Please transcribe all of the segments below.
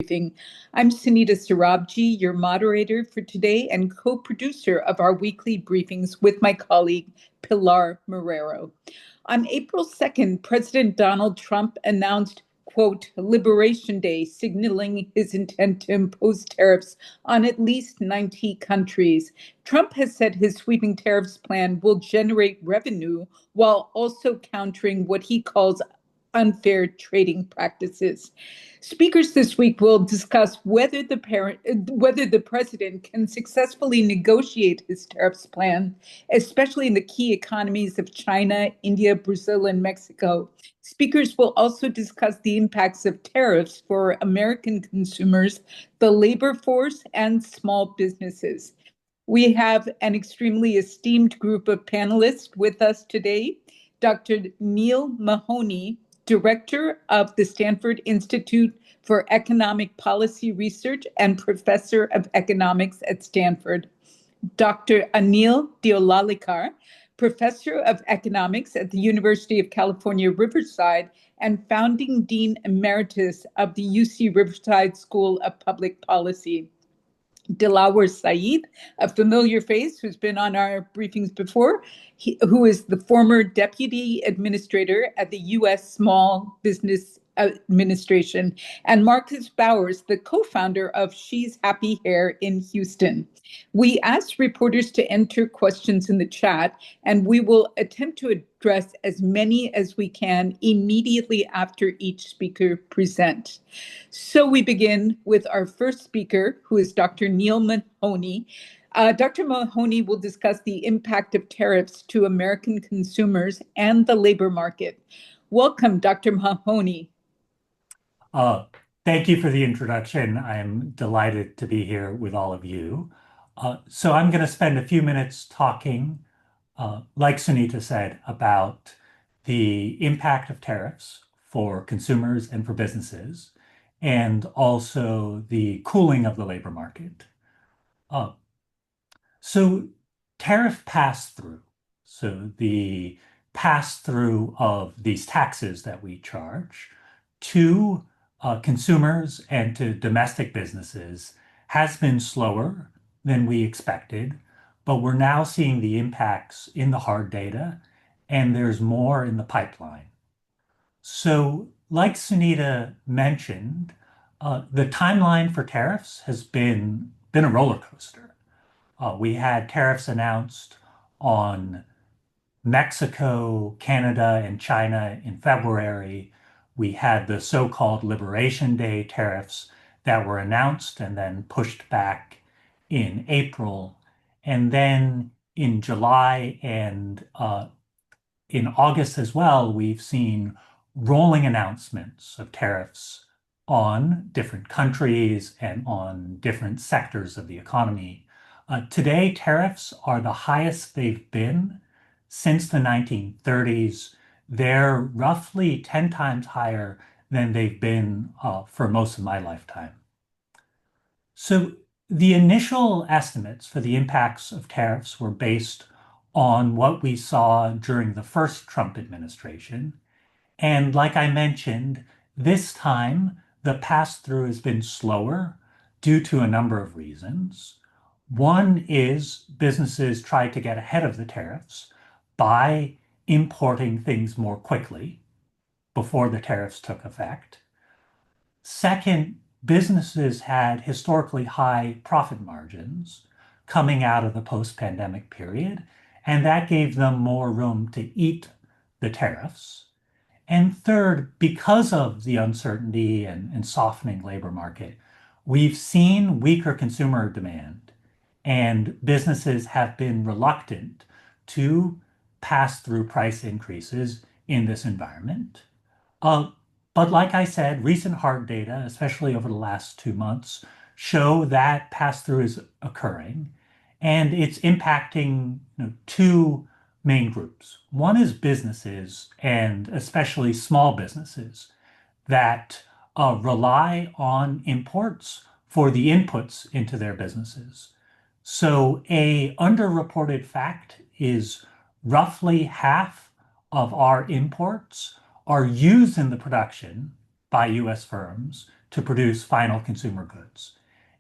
briefing. I'm Sunita Sarabji, your moderator for today and co-producer of our weekly briefings with my colleague, Pilar Marrero. On April 2nd, President Donald Trump announced, quote, Liberation Day, signaling his intent to impose tariffs on at least 90 countries. Trump has said his sweeping tariffs plan will generate revenue while also countering what he calls unfair trading practices. Speakers this week will discuss whether the president can successfully negotiate his tariffs plan, especially in the key economies of China, India, Brazil, and Mexico. Speakers will also discuss the impacts of tariffs for American consumers, the labor force, and small businesses. We have an extremely esteemed group of panelists with us today. Dr. Neil Mahoney, Director of the Stanford Institute for Economic Policy Research and Professor of Economics at Stanford. Dr. Anil Deolalikar, Professor of Economics at the University of California, Riverside, and Founding Dean Emeritus of the UC Riverside School of Public Policy. Dilawar Saeed, a familiar face who's been on our briefings before, who is the former Deputy Administrator at the U.S. Small Business Administration, and Marcus Bowers, the co-founder of She's Happy Hair in Houston. We asked reporters to enter questions in the chat, and we will attempt to address as many as we can immediately after each speaker presents. So we begin with our first speaker, who is Dr. Neil Mahoney. Dr. Mahoney will discuss the impact of tariffs to American consumers and the labor market. Welcome, Dr. Mahoney. Thank you for the introduction. I'm delighted to be here with all of you. So I'm going to spend a few minutes talking, like Sunita said, about the impact of tariffs for consumers and for businesses, and also the cooling of the labor market. So tariff pass-through, so the pass-through of these taxes that we charge to consumers and to domestic businesses has been slower than we expected, but we're now seeing the impacts in the hard data, and there's more in the pipeline. So, like Sunita mentioned, the timeline for tariffs has been a roller coaster. We had tariffs announced on Mexico, Canada, and China in February. We had the so-called Liberation Day tariffs that were announced and then pushed back in April. And then in July and in August as well, we've seen rolling announcements of tariffs on different countries and on different sectors of the economy. Today, tariffs are the highest they've been since the 1930s. They're roughly 10 times higher than they've been for most of my lifetime. So the initial estimates for the impacts of tariffs were based on what we saw during the first Trump administration. And like I mentioned, this time the pass-through has been slower due to a number of reasons. One is businesses tried to get ahead of the tariffs by importing things more quickly before the tariffs took effect. Second, businesses had historically high profit margins coming out of the post-pandemic period, and that gave them more room to eat the tariffs. And third, because of the uncertainty and softening labor market, we've seen weaker consumer demand, and businesses have been reluctant to pass through price increases in this environment. But like I said, recent hard data, especially over the last 2 months, show that pass-through is occurring, and it's impacting two main groups. One is businesses, and especially small businesses, that rely on imports for the inputs into their businesses. So a underreported fact is roughly half of our imports are used in the production by US firms to produce final consumer goods.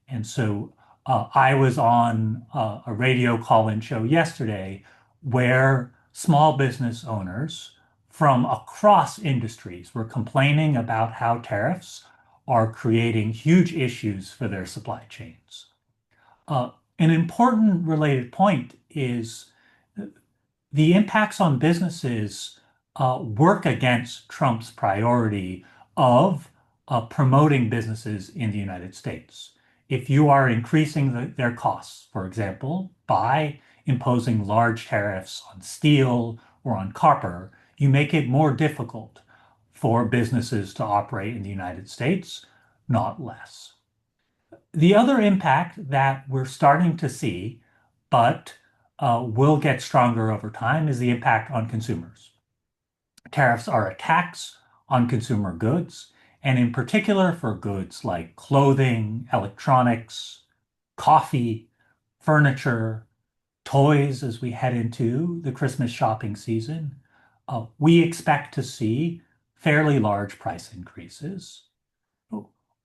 And so I was on a radio call-in show yesterday where small business owners from across industries were complaining about how tariffs are creating huge issues for their supply chains. An important related point is the impacts on businesses work against Trump's priority of promoting businesses in the United States. If you are increasing their costs, for example, by imposing large tariffs on steel or on copper, you make it more difficult for businesses to operate in the United States, not less. The other impact that we're starting to see, but will get stronger over time, is the impact on consumers. Tariffs are a tax on consumer goods, and in particular for goods like clothing, electronics, coffee, furniture, toys as we head into the Christmas shopping season. We expect to see fairly large price increases.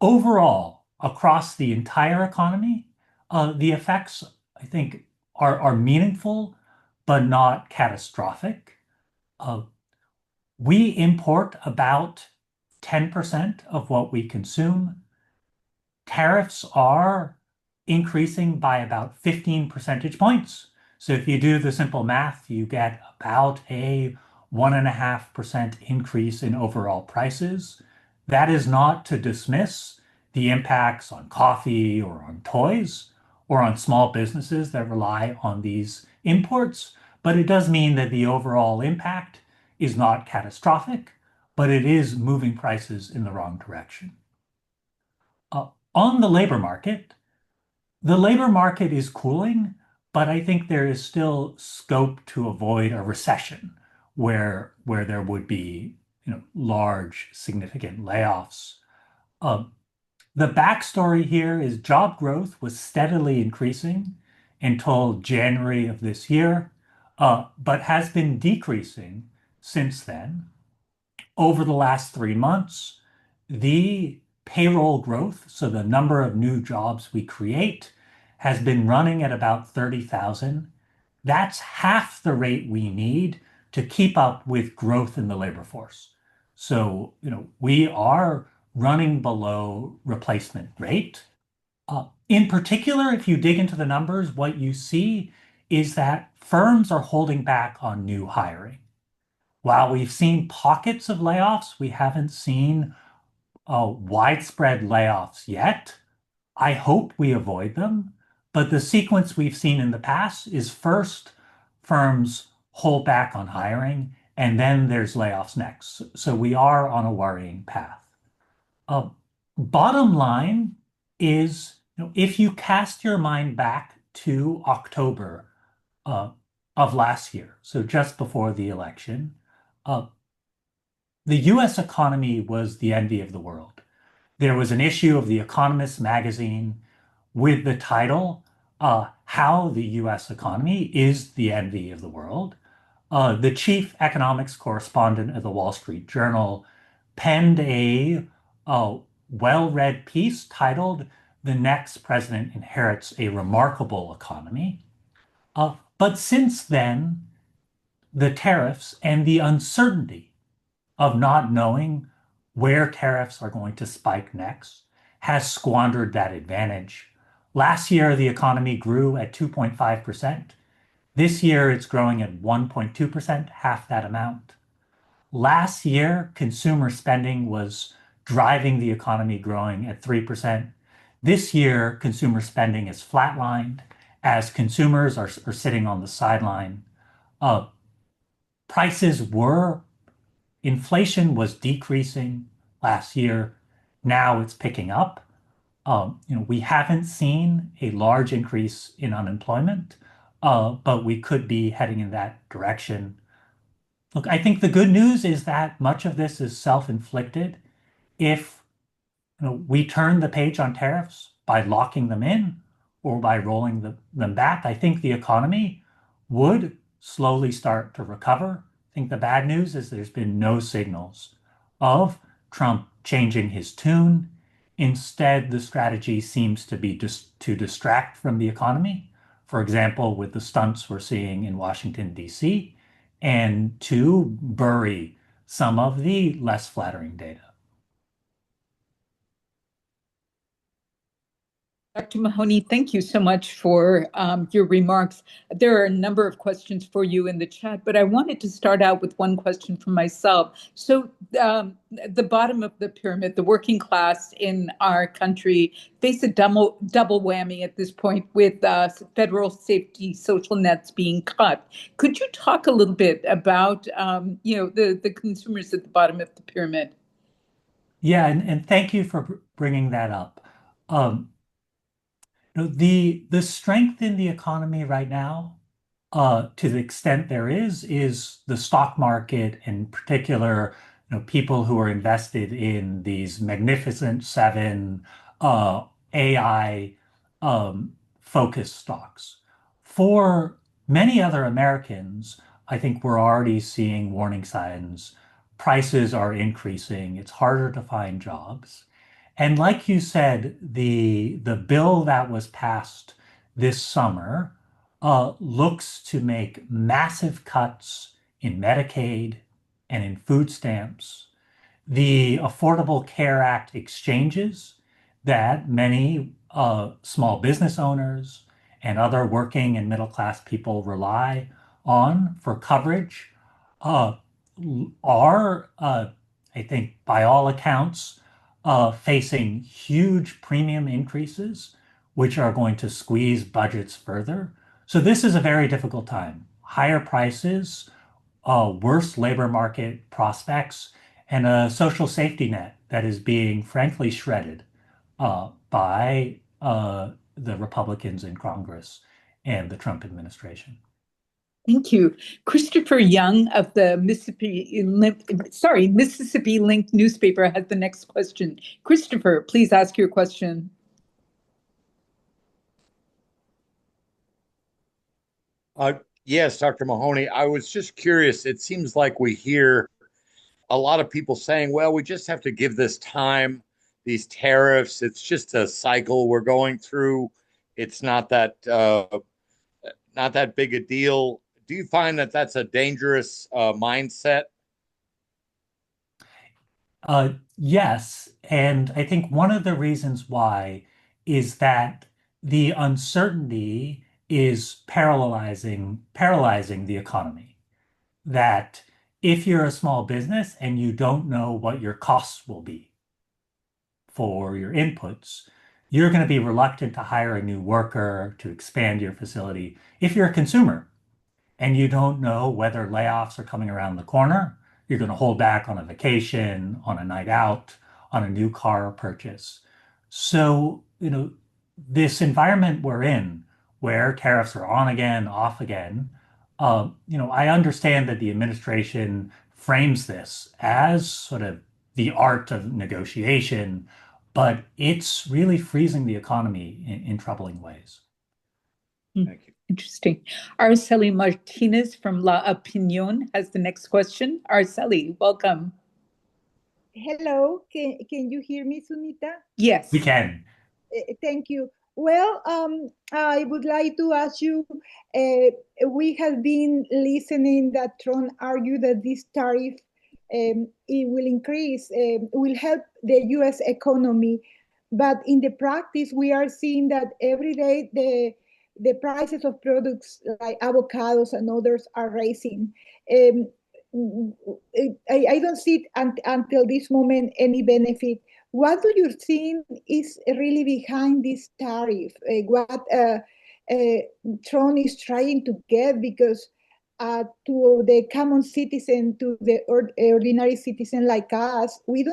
Overall, across the entire economy, the effects, I think, are meaningful, but not catastrophic. We import about 10% of what we consume. Tariffs are increasing by about 15 percentage points. So if you do the simple math, you get about a 1.5% increase in overall prices. That is not to dismiss the impacts on coffee or on toys or on small businesses that rely on these imports, but it does mean that the overall impact is not catastrophic, but it is moving prices in the wrong direction. On the labor market is cooling, but I think there is still scope to avoid a recession where there would be large, significant layoffs. The backstory here is job growth was steadily increasing until January of this year, but has been decreasing since then. Over the last 3 months, the payroll growth, so the number of new jobs we create, has been running at about 30,000. That's half the rate we need to keep up with growth in the labor force. So, we are running below replacement rate. In particular, if you dig into the numbers, what you see is that firms are holding back on new hiring. While we've seen pockets of layoffs, we haven't seen widespread layoffs yet. I hope we avoid them, but the sequence we've seen in the past is first firms hold back on hiring, and then there's layoffs next. So we are on a worrying path. Bottom line is, if you cast your mind back to October of last year, so just before the election, the US economy was the envy of the world. There was an issue of The Economist magazine with the title, How the US Economy is the Envy of the World. The chief economics correspondent of the Wall Street Journal penned a well-read piece titled, The Next President Inherits a Remarkable Economy. But since then, the tariffs and the uncertainty of not knowing where tariffs are going to spike next has squandered that advantage. Last year, the economy grew at 2.5%. This year, it's growing at 1.2%, half that amount. Last year, consumer spending was driving the economy growing at 3%. This year, consumer spending is flatlined as consumers are sitting on the sideline. Inflation was decreasing last year. Now it's picking up. We haven't seen a large increase in unemployment, but we could be heading in that direction. Look, I think the good news is that much of this is self-inflicted. If we turn the page on tariffs by locking them in or by rolling them back, I think the economy would slowly start to recover. I think the bad news is there's been no signals of Trump changing his tune Instead, the strategy seems to be just to distract from the economy, for example, with the stunts we're seeing in Washington, D.C., and to bury some of the less flattering data. Dr. Mahoney, thank you so much for your remarks. There are a number of questions for you in the chat, but I wanted to start out with one question from myself. So the bottom of the pyramid, the working class in our country, face a double whammy at this point with federal safety social nets being cut. Could you talk a little bit about the consumers at the bottom of the pyramid? Yeah, and thank you for bringing that up. The strength in the economy right now, to the extent there is the stock market, in particular, people who are invested in these magnificent seven AI focused stocks. For many other Americans, I think we're already seeing warning signs. Prices are increasing. It's harder to find jobs. And like you said, the bill that was passed this summer looks to make massive cuts in Medicaid and in food stamps. The Affordable Care Act exchanges that many small business owners and other working and middle class people rely on for coverage uh, are, I think, by all accounts, facing huge premium increases, which are going to squeeze budgets further. So this is a very difficult time. Higher prices, worse labor market prospects, and a social safety net that is being frankly shredded by the Republicans in Congress and the Trump administration. Thank you. Christopher Young of the Mississippi Link newspaper has the next question. Christopher, please ask your question. Yes, Dr. Mahoney, I was just curious. It seems like we hear a lot of people saying, well, we just have to give this time, these tariffs. It's just a cycle we're going through. It's not that big a deal. Do you find that that's a dangerous mindset? Yes, and I think one of the reasons why is that the uncertainty is paralyzing the economy. That if you're a small business and you don't know what your costs will be for your inputs, you're going to be reluctant to hire a new worker to expand your facility. If you're a consumer and you don't know whether layoffs are coming around the corner, you're going to hold back on a vacation, on a night out, on a new car purchase. So, this environment we're in, where tariffs are on again, off again, I understand that the administration frames this as sort of the art of negotiation, but it's really freezing the economy in troubling ways. Thank you. Interesting. Araceli Martinez from La Opinión has the next question. Araceli, welcome. Hello, can you hear me, Sunita? Yes. We can. Thank you. Well, I would like to ask you, we have been listening that Trump argued that this tariff it will increase, will help the U.S. economy. But in the practice, we are seeing that every day the prices of products like avocados and others are rising. I don't see until this moment any benefit. What do you think is really behind this tariff? What Trump is trying to get? Because to the common citizen, to the ordinary citizen like us, we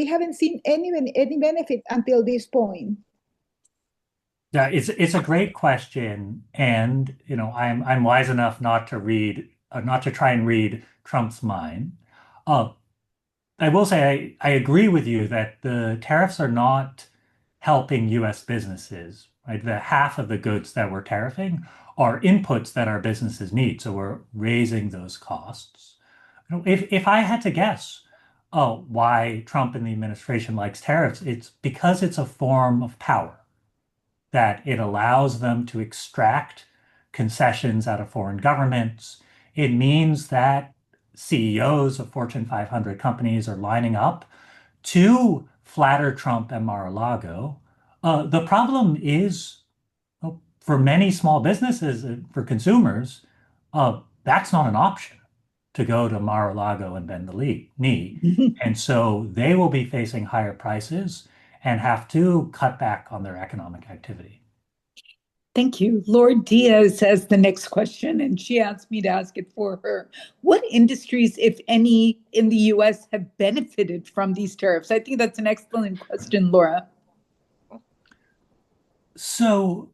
haven't seen any benefit until this point. Yeah, it's a great question, and I'm wise enough not to try and read Trump's mind. I will say I agree with you that the tariffs are not helping U.S. businesses, right? The half of the goods that we're tariffing are inputs that our businesses need, so we're raising those costs. If I had to guess, why Trump and the administration likes tariffs. It's because it's a form of power, that it allows them to extract concessions out of foreign governments. It means that CEOs of Fortune 500 companies are lining up to flatter Trump and Mar-a-Lago. The problem is, for many small businesses, for consumers, that's not an option to go to Mar-a-Lago and bend the knee. And so they will be facing higher prices and have to cut back on their economic activity. Thank you. Lord Diaz has the next question, and she asked me to ask it for her. What industries, if any, in the U.S. have benefited from these tariffs? I think that's an excellent question, Laura. So,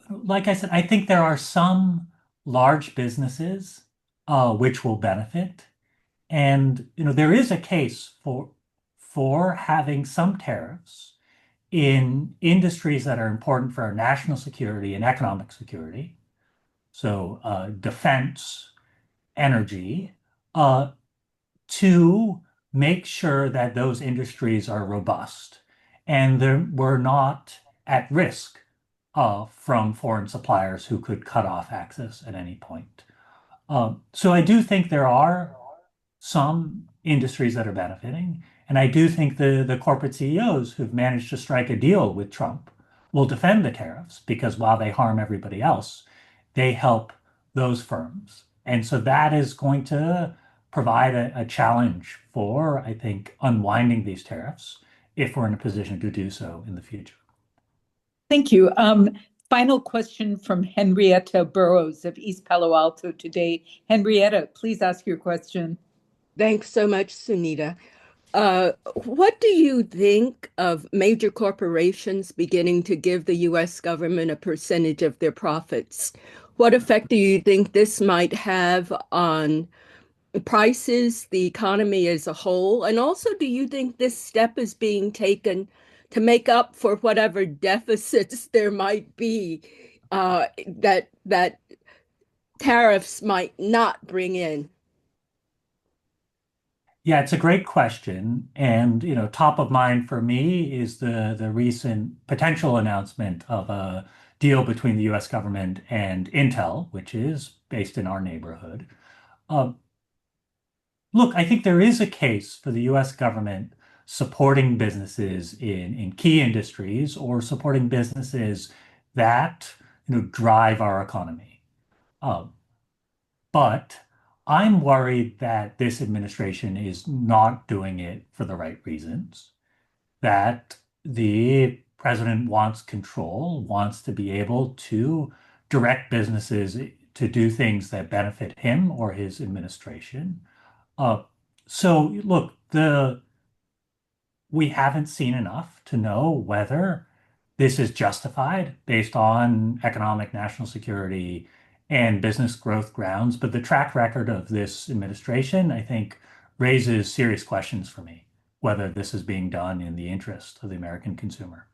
like I said, I think there are some large businesses which will benefit. And there is a case for having some tariffs in industries that are important for our national security and economic security. So defense, energy, to make sure that those industries are robust and we're not at risk from foreign suppliers who could cut off access at any point. So I do think there are some industries that are benefiting. And I do think the corporate CEOs who've managed to strike a deal with Trump will defend the tariffs, because while they harm everybody else, they help those firms. And so that is going to provide a challenge for, I think, unwinding these tariffs if we're in a position to do so in the future. Thank you. Final question from Henrietta Burrows of East Palo Alto today. Henrietta, please ask your question. Thanks so much, Sunita. What do you think of major corporations beginning to give the U.S. government a percentage of their profits? What effect do you think this might have on prices, the economy as a whole? And also, do you think this step is being taken to make up for whatever deficits there might be that tariffs might not bring in? Yeah, it's a great question. And, top of mind for me is the recent potential announcement of a deal between the US government and Intel, which is based in our neighborhood. Look, I think there is a case for the US government supporting businesses in key industries, or supporting businesses that, drive our economy. But I'm worried that this administration is not doing it for the right reasons, that the president wants control, wants to be able to direct businesses to do things that benefit him or his administration. So look, we haven't seen enough to know whether this is justified based on economic, national security, and business growth grounds. But the track record of this administration, I think, raises serious questions for me, whether this is being done in the interest of the American consumer.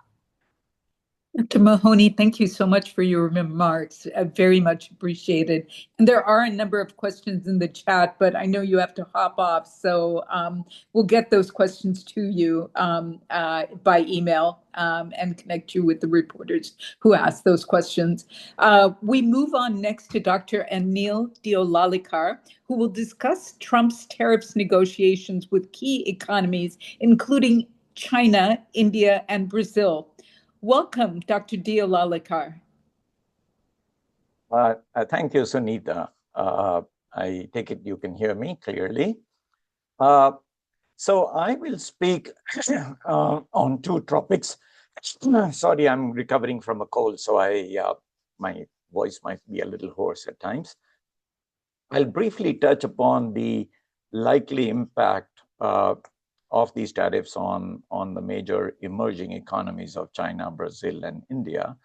Dr. Mahoney, thank you so much for your remarks. Very much appreciated. And there are a number of questions in the chat, but I know you have to hop off. So we'll get those questions to you by email and connect you with the reporters who asked those questions. We move on next to Dr. Anil Deolalikar, who will discuss Trump's tariffs negotiations with key economies, including China, India, and Brazil. Welcome, Dr. Deolalikar. Thank you, Sunita. I take it you can hear me clearly. So I will speak on two topics. Sorry, I'm recovering from a cold, so my voice might be a little hoarse at times. I'll briefly touch upon the likely impact of these tariffs on the major emerging economies of China, Brazil, and India.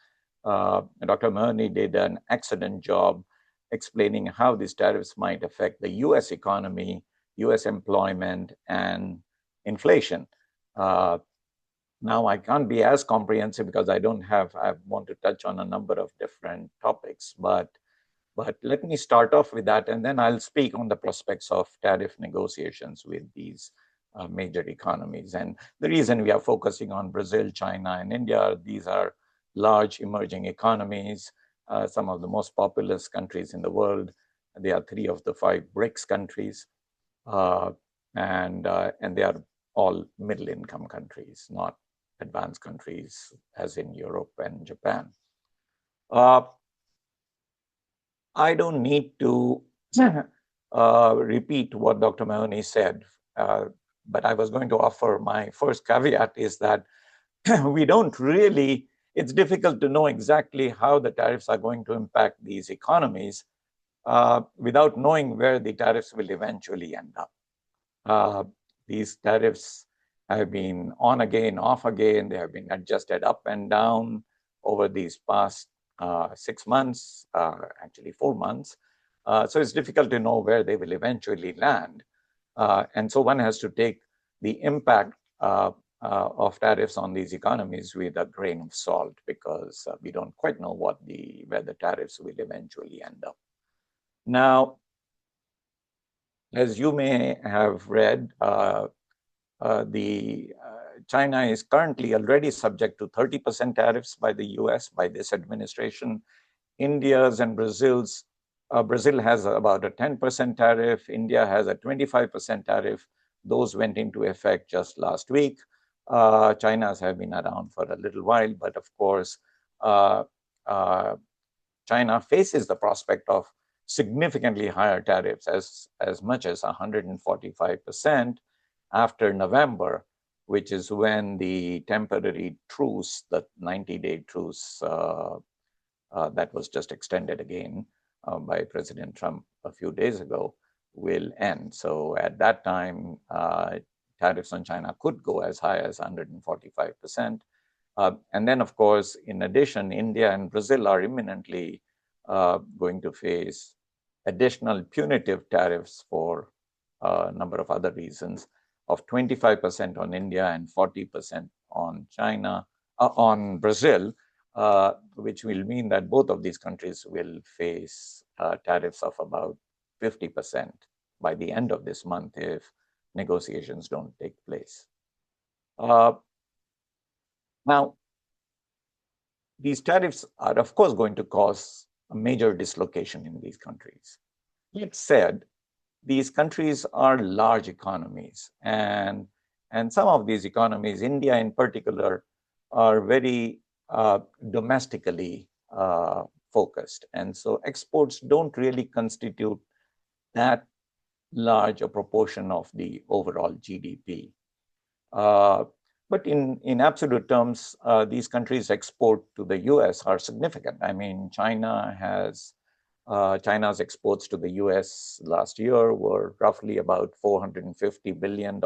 Dr. Mahoney did an excellent job explaining how these tariffs might affect the US economy, US employment, and inflation. Now, I can't be as comprehensive because I want to touch on a number of different topics, but let me start off with that, and then I'll speak on the prospects of tariff negotiations with these major economies. And the reason we are focusing on Brazil, China, and India, these are large emerging economies, some of the most populous countries in the world. They are 3 of the 5 BRICS countries, and they are all middle-income countries, not advanced countries as in Europe and Japan. I don't need to repeat what Dr. Mahoney said, but I was going to offer my first caveat is that we don't really, it's difficult to know exactly how the tariffs are going to impact these economies without knowing where the tariffs will eventually end up. These tariffs have been on again, off again. They have been adjusted up and down over these past 6 months, actually 4 months. So it's difficult to know where they will eventually land. And so one has to take the impact of tariffs on these economies with a grain of salt, because we don't quite know where the tariffs will eventually end up. Now, as you may have read, China is currently already subject to 30% tariffs by the US, by this administration. India's and Brazil's, Brazil has about a 10% tariff. India has a 25% tariff. Those went into effect just last week. China's have been around for a little while, but of course, China faces the prospect of significantly higher tariffs, as much as 145% after November, which is when the temporary truce, the 90-day truce that was just extended again by President Trump a few days ago, will end. So at that time, tariffs on China could go as high as 145%. And then, of course, in addition, India and Brazil are imminently going to face additional punitive tariffs for a number of other reasons, of 25% on India and 40% on China, on Brazil, which will mean that both of these countries will face tariffs of about 50% by the end of this month if negotiations don't take place. Now, these tariffs are, of course, going to cause a major dislocation in these countries. That said, these countries are large economies, and some of these economies, India in particular, are very domestically focused. And so exports don't really constitute that large a proportion of the overall GDP. But in absolute terms, these countries' export to the US are significant. I mean, China's exports to the US last year were roughly about $450 billion.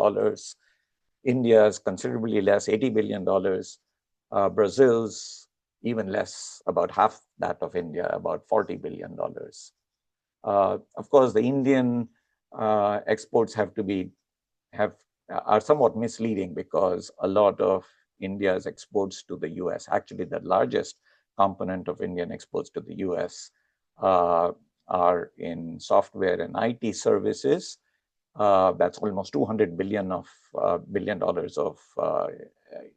India's considerably less, $80 billion. Brazil's even less, about half that of India, about $40 billion. Of course, the Indian exports are somewhat misleading, because a lot of India's exports to the US, actually the largest component of Indian exports to the US, are in software and IT services. That's almost $200 billion of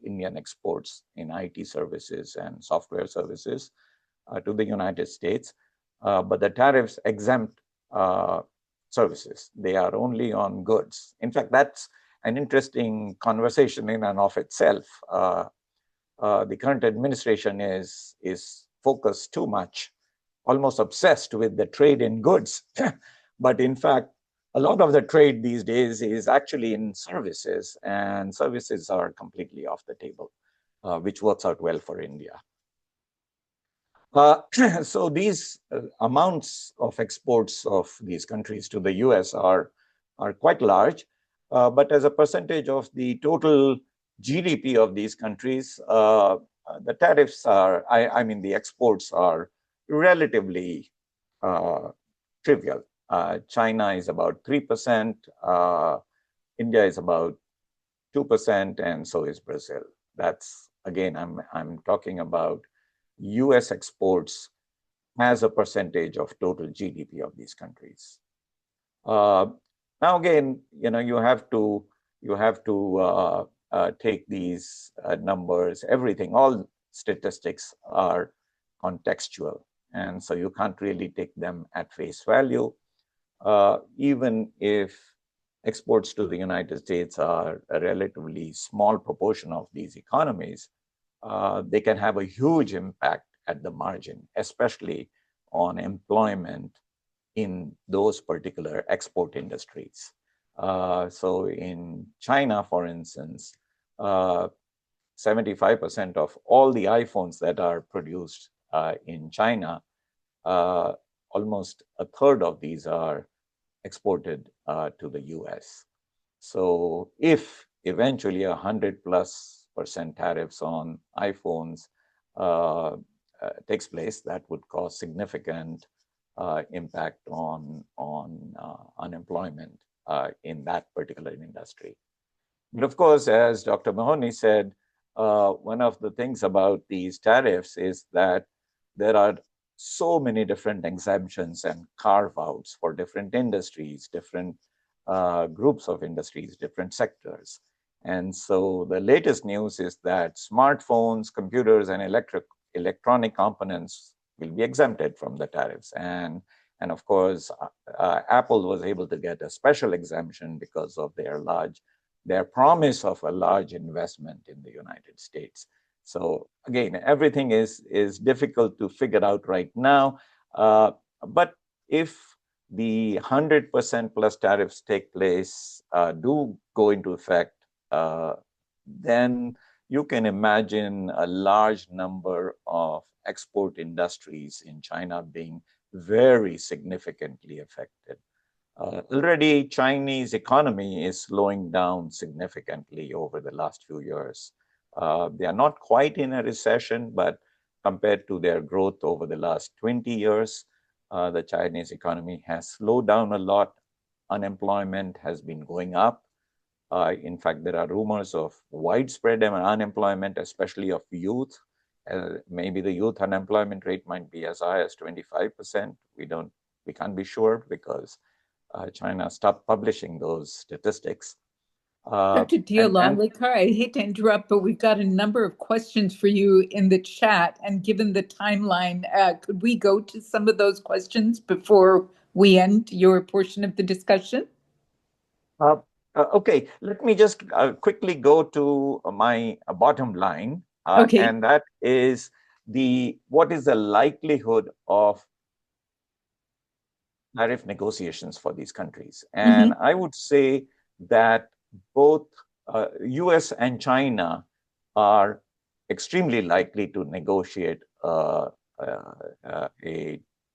Indian exports in IT services and software services to the United States. But the tariffs exempt services. They are only on goods. In fact, that's an interesting conversation in and of itself. The current administration is focused too much, almost obsessed with the trade in goods. But in fact, a lot of the trade these days is actually in services, and services are completely off the table, which works out well for India. So these amounts of exports of these countries to the US are quite large, but as a percentage of the total GDP of these countries, the tariffs are, the exports are relatively trivial. China is about 3%, India is about 2%, and so is Brazil. That's, again, I'm talking about US exports as a percentage of total GDP of these countries. Now, again, you have to you have to take these numbers, everything, all statistics are contextual. And so you can't really take them at face value. Even if exports to the United States are a relatively small proportion of these economies, they can have a huge impact at the margin, especially on employment in those particular export industries. So in China, for instance, 75% of all the iPhones that are produced in China, almost a third of these are exported to the US. So if eventually 100+% tariffs on iPhones takes place, that would cause significant impact on unemployment in that particular industry. But of course, as Dr. Mahoney said, one of the things about these tariffs is that there are so many different exemptions and carve-outs for different industries, different groups of industries, different sectors. And so the latest news is that smartphones, computers, and electronic components will be exempted from the tariffs. And of course, Apple was able to get a special exemption because of their promise of a large investment in the United States. So again, everything is difficult to figure out right now. But if the 100%+ tariffs take place, do go into effect, then you can imagine a large number of export industries in China being very significantly affected. Already, Chinese economy is slowing down significantly over the last few years. They are not quite in a recession, but compared to their growth over the last 20 years, the Chinese economy has slowed down a lot. Unemployment has been going up. In fact, there are rumors of widespread unemployment, especially of youth. Maybe the youth unemployment rate might be as high as 25%. We can't be sure because China stopped publishing those statistics. Dr. Dialalekar, I hate to interrupt, but we've got a number of questions for you in the chat. And given the timeline, could we go to some of those questions before we end your portion of the discussion? Okay, let me just quickly go to my bottom line. Okay. And that is what is the likelihood of tariff negotiations for these countries? And I would say that both US and China are extremely likely to negotiate a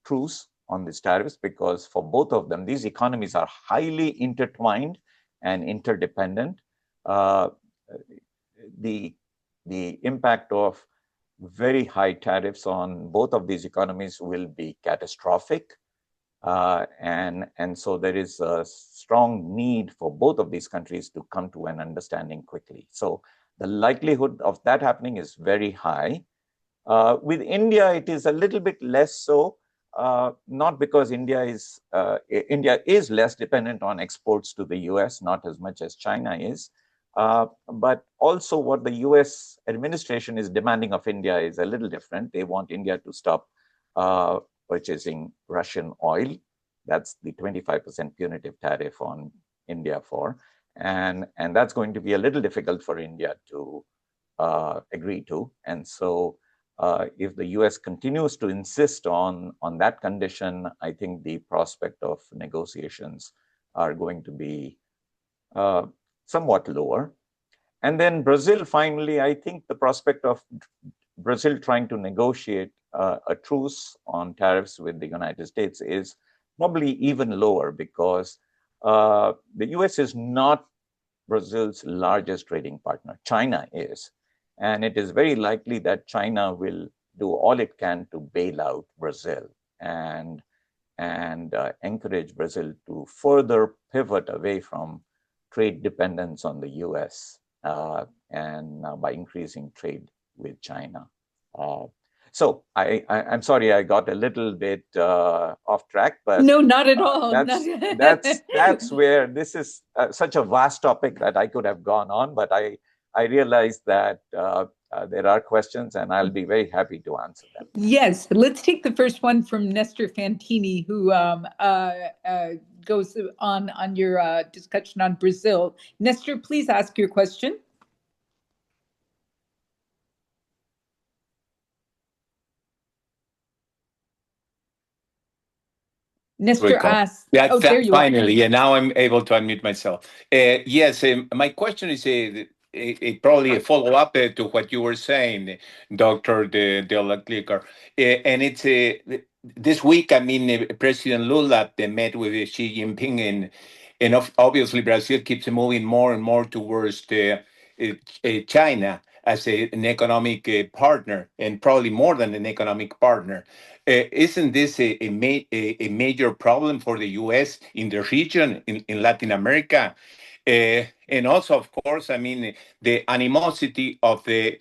truce on these tariffs, because for both of them, these economies are highly intertwined and interdependent. The impact of very high tariffs on both of these economies will be catastrophic. And so there is a strong need for both of these countries to come to an understanding quickly. So the likelihood of that happening is very high. With India, it is a little bit less so, not because India is less dependent on exports to the US, not as much as China is, but also what the US administration is demanding of India is a little different. They want India to stop purchasing Russian oil. That's the 25% punitive tariff on India for. And that's going to be a little difficult for India to agree to. And so if the US continues to insist on that condition, I think the prospect of negotiations are going to be somewhat lower. And then Brazil, finally, I think the prospect of Brazil trying to negotiate a truce on tariffs with the United States is probably even lower, because the US is not Brazil's largest trading partner. China is. And it is very likely that China will do all it can to bail out Brazil and encourage Brazil to further pivot away from trade dependence on the US and by increasing trade with China. So I'm sorry I got a little bit off track, but no, not at all. That's where this is such a vast topic that I could have gone on, but I realized that there are questions, and I'll be very happy to answer them. Yes, let's take the first one from Nestor Fantini, who goes on your discussion on Brazil. Nestor, please ask your question. Nestor asks. Yeah, finally, yeah. Now I'm able to unmute myself. Yes, my question is probably a follow-up to what you were saying, Dr. De La Clicker. And it's this week, I mean, President Lula met with Xi Jinping, and obviously Brazil keeps moving more and more towards China as an economic partner, and probably more than an economic partner. Isn't this a major problem for the U.S. in the region, in Latin America? And also, of course, I mean, the animosity of the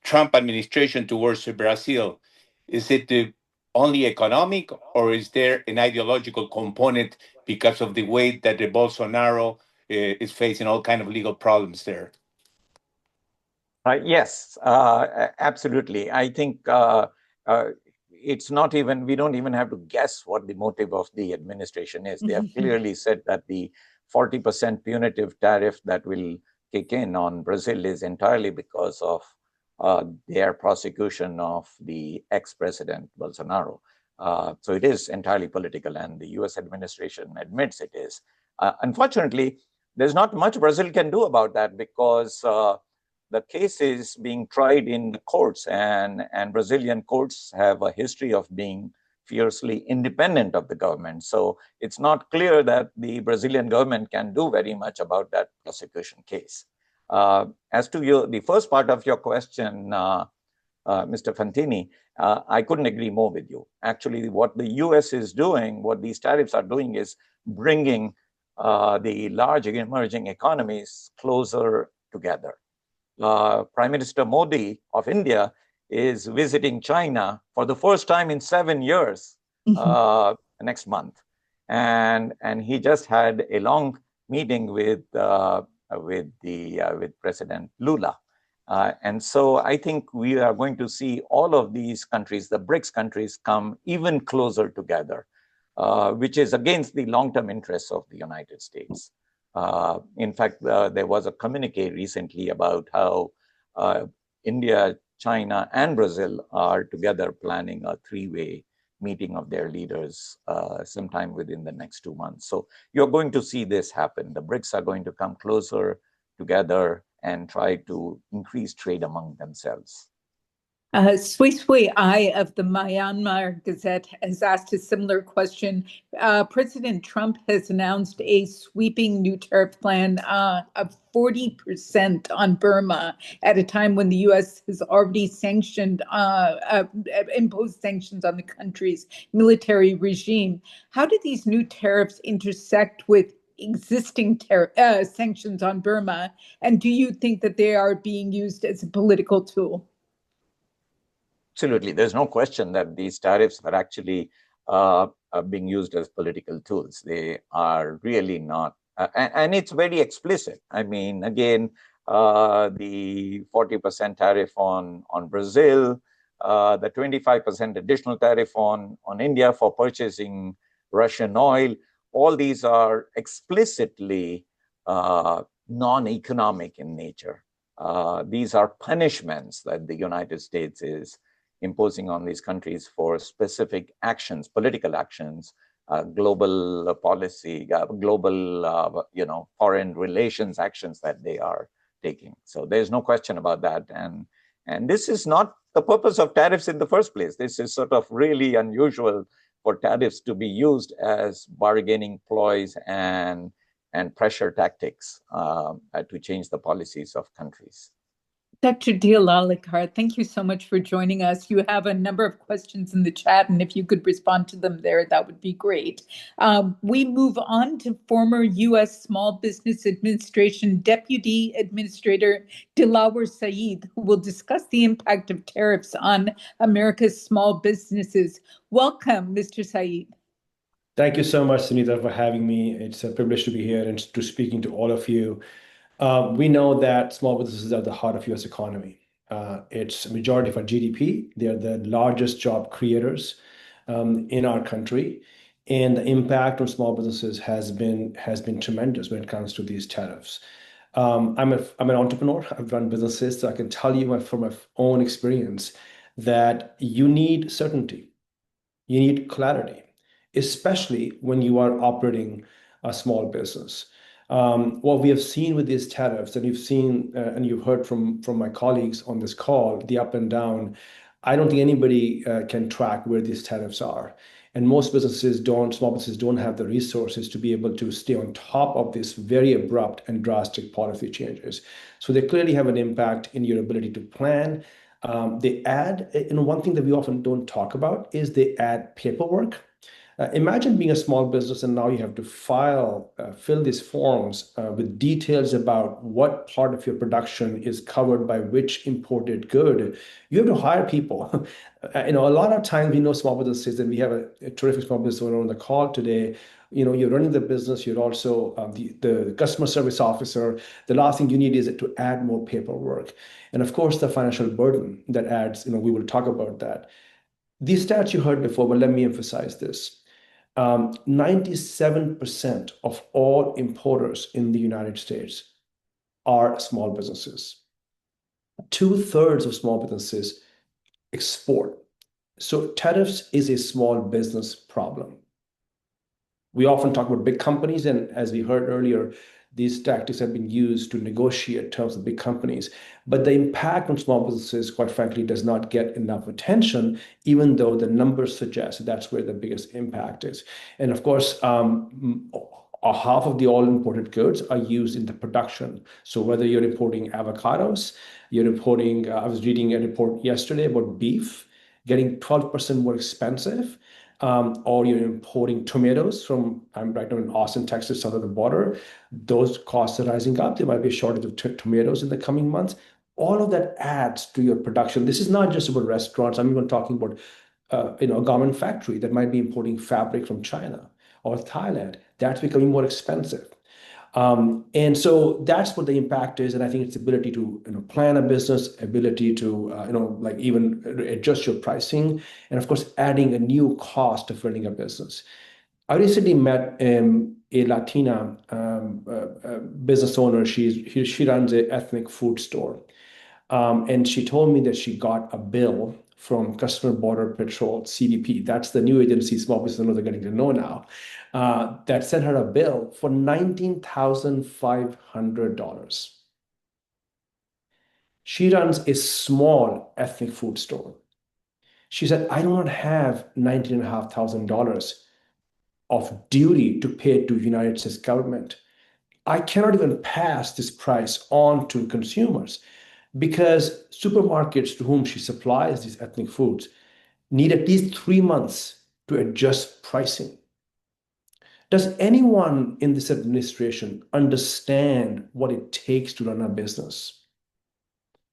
Trump administration towards Brazil. Is it only economic, or is there an ideological component because of the way that the Bolsonaro is facing all kind of legal problems there? Yes, absolutely. I think it's not even, we don't even have to guess what the motive of the administration is. They have clearly said that the 40% punitive tariff that will kick in on Brazil is entirely because of their prosecution of the ex-president Bolsonaro. So it is entirely political, and the US administration admits it is. Unfortunately, there's not much Brazil can do about that, because the case is being tried in the courts, and Brazilian courts have a history of being fiercely independent of the government. So it's not clear that the Brazilian government can do very much about that prosecution case. As to the first part of your question, Mr. Fantini, I couldn't agree more with you. Actually, what the US is doing, what these tariffs are doing, is bringing the large emerging economies closer together. Prime Minister Modi of India is visiting China for the first time in 7 years next month, and he just had a long meeting with President Lula, and so I think we are going to see all of these countries, the BRICS countries, come even closer together, which is against the long-term interests of the United States. In fact, there was a communique recently about how India, China, and Brazil are together planning a three-way meeting of their leaders sometime within the next 2 months. So you're going to see this happen. The BRICS are going to come closer together and try to increase trade among themselves. Sui Sui Ai of the Myanmar Gazette has asked a similar question. President Trump has announced a sweeping new tariff plan of 40% on Burma at a time when the U.S. has already imposed sanctions on the country's military regime. How do these new tariffs intersect with existing sanctions on Burma? And do you think that they are being used as a political tool? Absolutely. There's no question that these tariffs are actually being used as political tools. They are really not, and it's very explicit. I mean, again, the 40% tariff on Brazil, the 25% additional tariff on India for purchasing Russian oil, all these are explicitly non-economic in nature. These are punishments that the United States is imposing on these countries for specific actions, political actions, global policy, global, foreign relations actions that they are taking. So there's no question about that. And this is not the purpose of tariffs in the first place. This is sort of really unusual for tariffs to be used as bargaining ploys and pressure tactics to change the policies of countries. Dr. Dialalikar, thank you so much for joining us. You have a number of questions in the chat, and if you could respond to them there, that would be great. We move on to former U.S. Small Business Administration Deputy Administrator Dilawar Saeed, who will discuss the impact of tariffs on America's small businesses. Welcome, Mr. Saeed. Thank you so much, Sunita, for having me. It's a privilege to be here and to speaking to all of you. We know that small businesses are at the heart of U.S. economy. It's a majority of our GDP. They are the largest job creators in our country, and the impact on small businesses has been tremendous when it comes to these tariffs. I'm an entrepreneur. I've run businesses, so I can tell you from my own experience that you need certainty, you need clarity, especially when you are operating a small business. What we have seen with these tariffs, and you've seen and you've heard from my colleagues on this call, the up and down, I don't think anybody can track where these tariffs are. And most small businesses don't have the resources to be able to stay on top of this very abrupt and drastic policy changes. So they clearly have an impact in your ability to plan. They add, one thing that we often don't talk about is they add paperwork. Imagine being a small business and now you have to fill these forms with details about what part of your production is covered by which imported good. You have to hire people. A lot of times we know small businesses, and we have a terrific small business owner on the call today. You're running the business. You're also the customer service officer. The last thing you need is to add more paperwork. And of course, the financial burden that adds, we will talk about that. These stats you heard before, but let me emphasize this. 97% of all importers in the United States are small businesses. 2/3 of small businesses export. So tariffs is a small business problem. We often talk about big companies, and as we heard earlier, these tactics have been used to negotiate terms with big companies. But the impact on small businesses, quite frankly, does not get enough attention, even though the numbers suggest that's where the biggest impact is. And of course, half of the all imported goods are used in the production. So whether you're importing avocados, you're importing, I was reading a report yesterday about beef getting 12% more expensive, or you're importing tomatoes from, I'm right now in Austin, Texas, south of the border. Those costs are rising up. There might be a shortage of tomatoes in the coming months. All of that adds to your production. This is not just about restaurants. I'm even talking about a garment factory that might be importing fabric from China or Thailand. That's becoming more expensive. And so that's what the impact is. And I think it's ability to plan a business, ability to even adjust your pricing, and of course adding a new cost of running a business. I recently met a Latina business owner. She runs an ethnic food store, and she told me that she got a bill from Customer Border Patrol, CBP. That's the new agency small business owners are getting to know now. That sent her a bill for $19,500. She runs a small ethnic food store. She said, I do not have $19,500 of duty to pay to United States government. I cannot even pass this price on to consumers because supermarkets to whom she supplies these ethnic foods need at least 3 months to adjust pricing. Does anyone in this administration understand what it takes to run a business?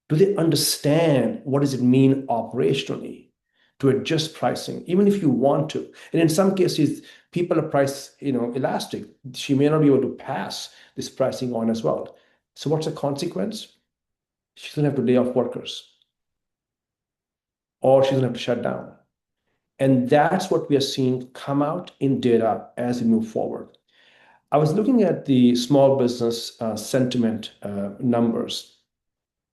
Do they understand what does it mean operationally to adjust pricing, even if you want to? And in some cases, people are price elastic. She may not be able to pass this pricing on as well. So what's the consequence? She's going to have to lay off workers, or she's going to have to shut down. And that's what we are seeing come out in data as we move forward. I was looking at the small business sentiment numbers.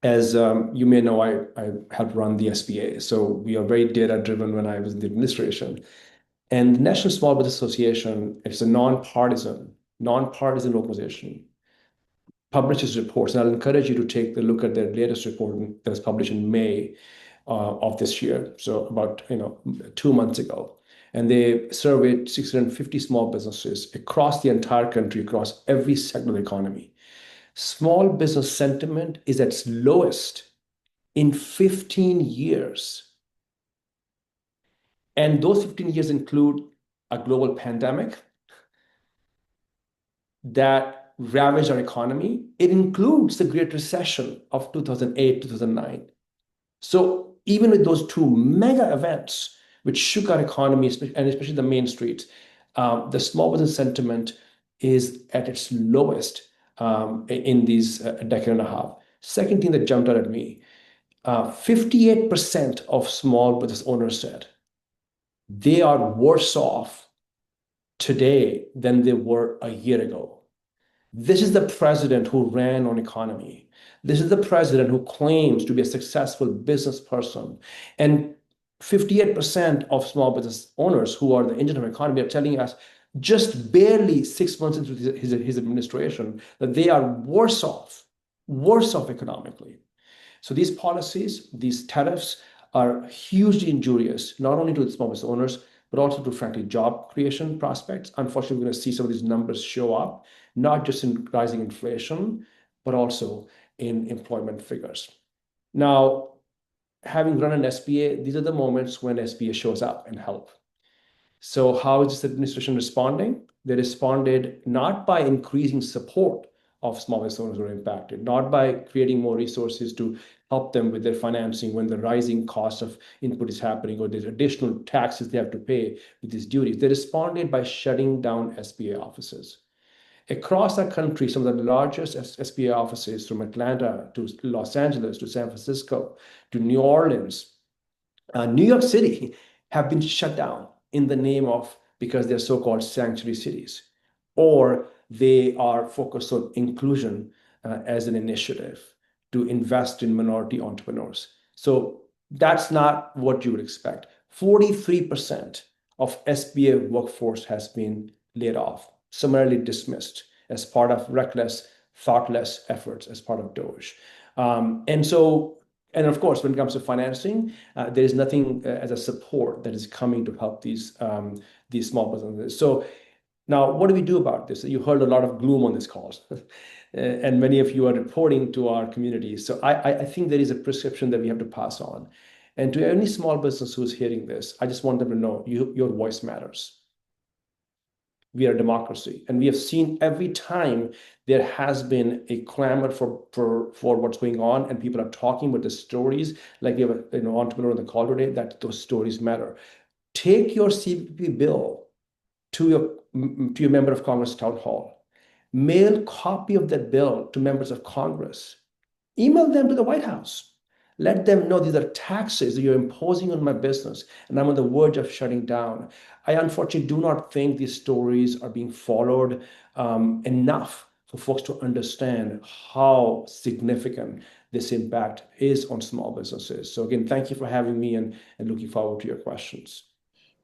As you may know, I helped run the SBA. So we are very data-driven when I was in the administration. And the National Small Business Association, it's a nonpartisan organization, publishes reports. And I'll encourage you to take a look at their latest report that was published in May of this year, so about 2 months ago. And they surveyed 650 small businesses across the entire country, across every segment of the economy. Small business sentiment is at its lowest in 15 years. And those 15 years include a global pandemic that ravaged our economy. It includes the Great Recession of 2008, 2009. So even with those two mega events, which shook our economy, and especially the main streets, the small business sentiment is at its lowest in these decade and a half. Second thing that jumped out at me, 58% of small business owners said they are worse off today than they were a year ago. This is the president who ran on economy. This is the president who claims to be a successful business person. And 58% of small business owners who are the engine of economy are telling us just barely 6 months into his administration that they are worse off economically. So these policies, these tariffs are hugely injurious, not only to the small business owners, but also to, frankly, job creation prospects. Unfortunately, we're going to see some of these numbers show up, not just in rising inflation, but also in employment figures. Now, having run an SBA, these are the moments when SBA shows up and help. So how is this administration responding? They responded not by increasing support of small business owners who are impacted, not by creating more resources to help them with their financing when the rising cost of input is happening or there's additional taxes they have to pay with these duties. They responded by shutting down SBA offices. Across our country, some of the largest SBA offices, from Atlanta to Los Angeles to San Francisco to New Orleans, New York City, have been shut down in the name of, because they're so-called sanctuary cities, or they are focused on inclusion as an initiative to invest in minority entrepreneurs. So that's not what you would expect. 43% of SBA workforce has been laid off, summarily dismissed as part of reckless, thoughtless efforts as part of DOGE. And of course, when it comes to financing, there is nothing as a support that is coming to help these small businesses. So now, what do we do about this? You heard a lot of gloom on this call, and many of you are reporting to our communities. So I think there is a prescription that we have to pass on. And to any small business who's hearing this, I just want them to know your voice matters. We are a democracy, and we have seen every time there has been a clamor for what's going on, and people are talking about the stories. Like we have an entrepreneur on the call today, that those stories matter. Take your CBP bill to your member of Congress town hall. Mail copy of that bill to members of Congress. Email them to the White House. Let them know these are taxes that you're imposing on my business, and I'm on the verge of shutting down. I unfortunately do not think these stories are being followed enough for folks to understand how significant this impact is on small businesses. So again, thank you for having me, and looking forward to your questions.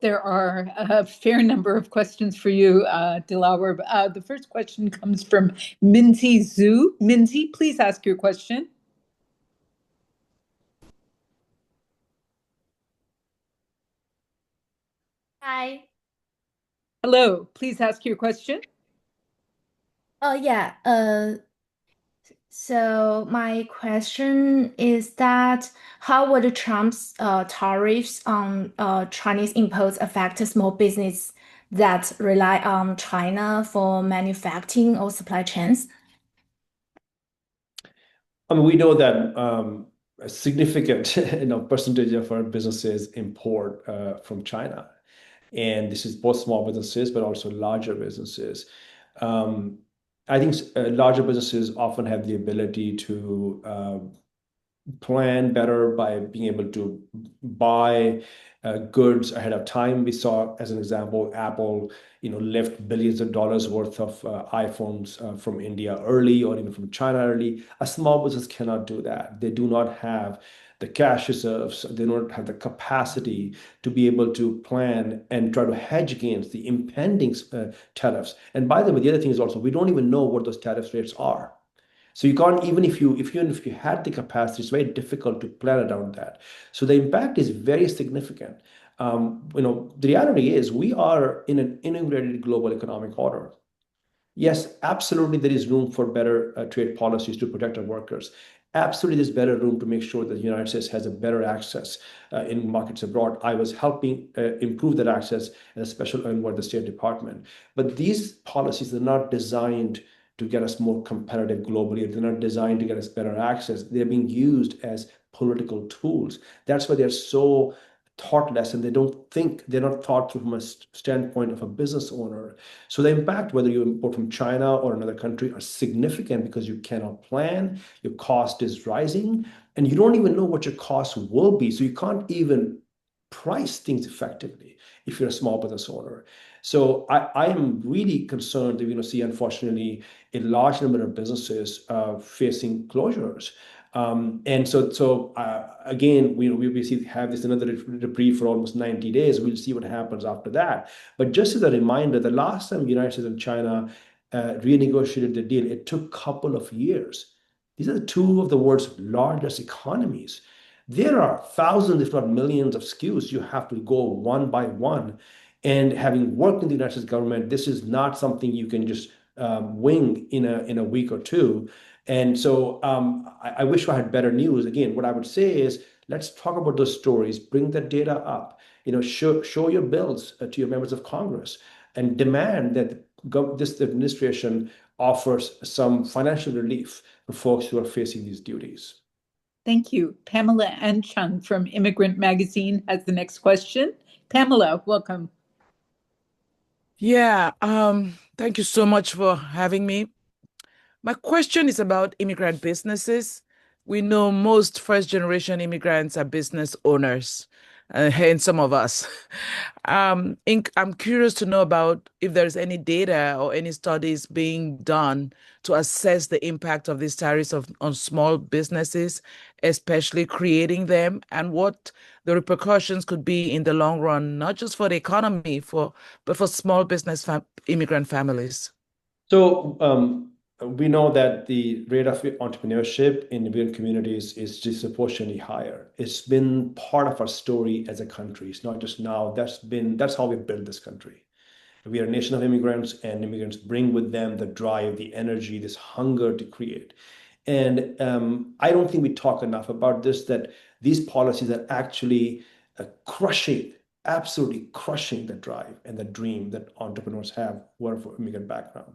There are a fair number of questions for you, Dilawar. The first question comes from Minzy Zhu. Minzy, please ask your question. Hi. Hello, please ask your question. Oh, yeah. So my question is that how would Trump's tariffs on Chinese imports affect small business that rely on China for manufacturing or supply chains? I mean, we know that a significant percentage of our businesses import from China. And this is both small businesses, but also larger businesses. I think larger businesses often have the ability to plan better by being able to buy goods ahead of time. We saw, as an example, Apple, lift billions of dollars worth of iPhones from India early, or even from China early. A small business cannot do that. They do not have the cash reserves. They don't have the capacity to be able to plan and try to hedge against the impending tariffs. And by the way, the other thing is also, we don't even know what those tariff rates are. So you can't, even if you had the capacity, it's very difficult to plan around that. So the impact is very significant. The reality is we are in an integrated global economic order. Yes, absolutely, there is room for better trade policies to protect our workers. Absolutely, there's better room to make sure that the United States has a better access in markets abroad. I was helping improve that access as a special envoy of the State Department. But these policies are not designed to get us more competitive globally. They're not designed to get us better access. They're being used as political tools. That's why they're so thoughtless, and they're not thought through from a standpoint of a business owner. So the impact, whether you import from China or another country, are significant because you cannot plan, your cost is rising, and you don't even know what your costs will be. So you can't even price things effectively if you're a small business owner. So I am really concerned that we're going to see, unfortunately, a large number of businesses facing closures. And so again, we have this another reprieve for almost 90 days. We'll see what happens after that. But just as a reminder, the last time the United States and China renegotiated the deal, it took a couple of years. These are two of the world's largest economies. There are thousands, if not millions, of SKUs. You have to go one by one. And having worked in the United States government, this is not something you can just wing in a week or two. And so I wish I had better news. Again, what I would say is, let's talk about those stories, bring the data up, show your bills to your members of Congress, and demand that this administration offers some financial relief for folks who are facing these duties. Thank you. Pamela Anchung from Immigrant Magazine has the next question. Pamela, welcome. Yeah, thank you so much for having me. My question is about immigrant businesses. We know most first-generation immigrants are business owners, and some of us. I'm curious to know about if there's any data or any studies being done to assess the impact of these tariffs on small businesses, especially creating them, and what the repercussions could be in the long run, not just for the economy, but for small business immigrant families. So we know that the rate of entrepreneurship in immigrant communities is disproportionately higher. It's been part of our story as a country. It's not just now. That's how we built this country. We are a nation of immigrants, and immigrants bring with them the drive, the energy, this hunger to create. And I don't think we talk enough about this, that these policies are actually absolutely crushing the drive and the dream that entrepreneurs have who are from immigrant background.